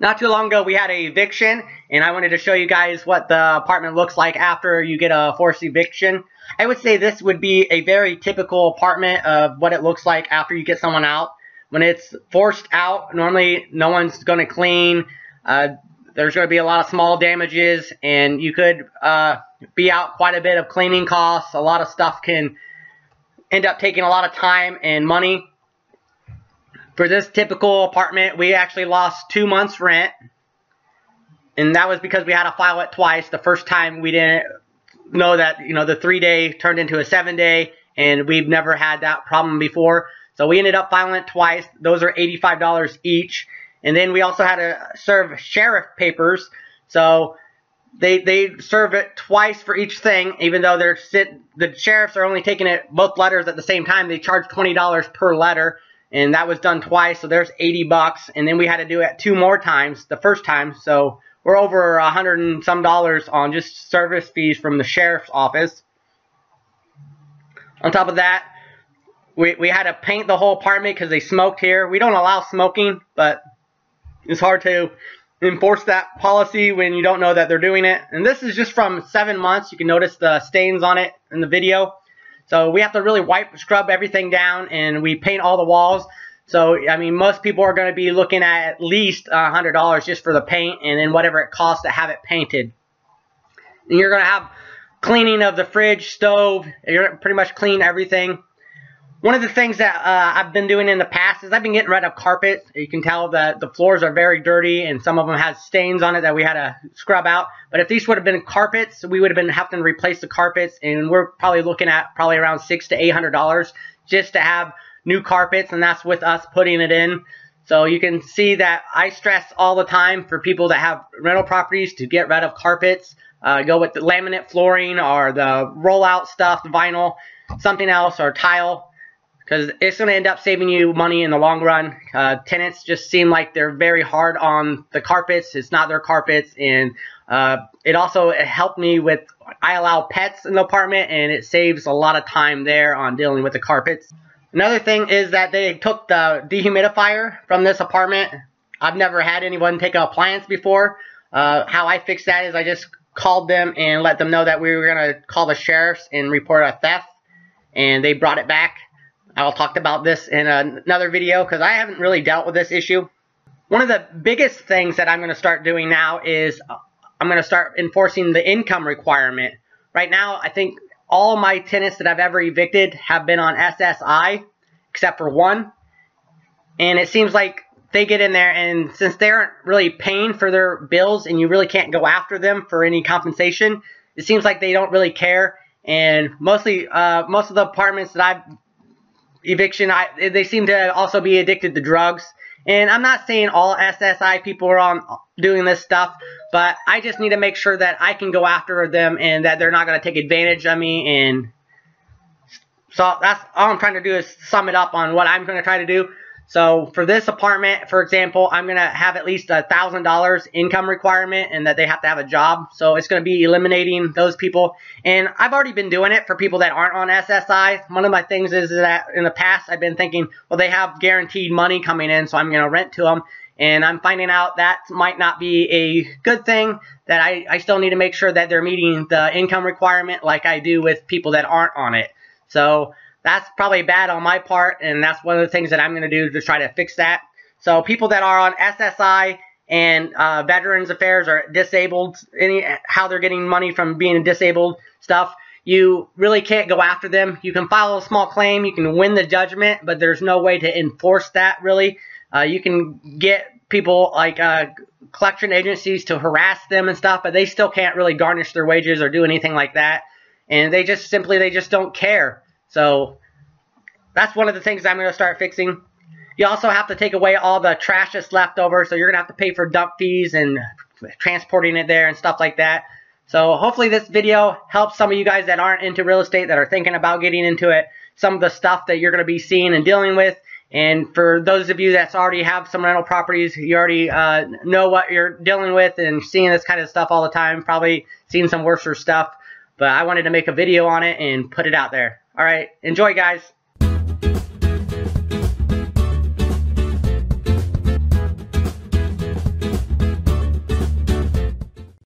Not too long ago we had an eviction, and I wanted to show you guys what the apartment looks like after you get a forced eviction. I would say this would be a very typical apartment of what it looks like after you get someone out. When it's forced out, normally no one's going to clean. There's going to be a lot of small damages, and you could be out quite a bit of cleaning costs. A lot of stuff can end up taking a lot of time and money. For this typical apartment, we actually lost 2 months rent, and that was because we had to file it twice. The first time we didn't know that, the 3-day turned into a 7-day, and we've never had that problem before. So we ended up filing it twice. Those are $85 each. And then we also had to serve sheriff papers. So they serve it twice for each thing, even though the sheriffs are only taking it both letters at the same time. They charge $20 per letter. And that was done twice, so there's $80. And then we had to do it 2 more times the first time. So we're over $100 and some on just service fees from the sheriff's office. On top of that, we had to paint the whole apartment because they smoked here. We don't allow smoking, but it's hard to enforce that policy when you don't know that they're doing it. And this is just from 7 months. You can notice the stains on it in the video. So we have to really scrub everything down, and we paint all the walls. So, I mean, most people are going to be looking at least $100 just for the paint, and then whatever it costs to have it painted. And you're going to have cleaning of the fridge, stove. You're going to pretty much clean everything. One of the things that I've been doing in the past is I've been getting rid of carpets. You can tell that the floors are very dirty, and some of them have stains on it that we had to scrub out. But if these would have been carpets, we would have been having to replace the carpets, and we're probably looking at around $600 to $800 just to have new carpets, and that's with us putting it in. So you can see that I stress all the time for people that have rental properties to get rid of carpets. Go with the laminate flooring or the rollout stuff, the vinyl, something else, or tile. Because it's going to end up saving you money in the long run. Tenants just seem like they're very hard on the carpets. It's not their carpets. And it also helped me with, I allow pets in the apartment, and it saves a lot of time there on dealing with the carpets. Another thing is that they took the dehumidifier from this apartment. I've never had anyone take an appliance before. How I fixed that is I just called them and let them know that we were going to call the sheriffs and report a theft. And they brought it back. I'll talk about this in another video because I haven't really dealt with this issue. One of the biggest things that I'm going to start doing now is I'm going to start enforcing the income requirement. Right now, I think all my tenants that I've ever evicted have been on SSI, except for one. And it seems like they get in there, and since they aren't really paying for their bills and you really can't go after them for any compensation, it seems like they don't really care. And most of the apartments that I've eviction, they seem to also be addicted to drugs. And I'm not saying all SSI people are on doing this stuff, but I just need to make sure that I can go after them and that they're not going to take advantage of me. And so that's all I'm trying to do, is sum it up on what I'm going to try to do. So for this apartment, for example, I'm going to have at least $1,000 income requirement, and that they have to have a job. So it's going to be eliminating those people. And I've already been doing it for people that aren't on SSI. One of my things is that in the past I've been thinking, well, they have guaranteed money coming in, so I'm going to rent to them. And I'm finding out that might not be a good thing, that I still need to make sure that they're meeting the income requirement like I do with people that aren't on it. So that's probably bad on my part, and that's one of the things that I'm going to do to try to fix that. So people that are on SSI and Veterans Affairs or disabled, how they're getting money from being disabled stuff, you really can't go after them. You can file a small claim, you can win the judgment, but there's no way to enforce that really. You can get people like collection agencies to harass them and stuff, but they still can't really garnish their wages or do anything like that. And they just don't care. So that's one of the things I'm going to start fixing. You also have to take away all the trash that's left over, so you're going to have to pay for dump fees and transporting it there and stuff like that. So hopefully this video helps some of you guys that aren't into real estate, that are thinking about getting into it, some of the stuff that you're going to be seeing and dealing with. And for those of you that already have some rental properties, you already know what you're dealing with and seeing this kind of stuff all the time, probably seeing some worse stuff. But I wanted to make a video on it and put it out there. All right, enjoy, guys.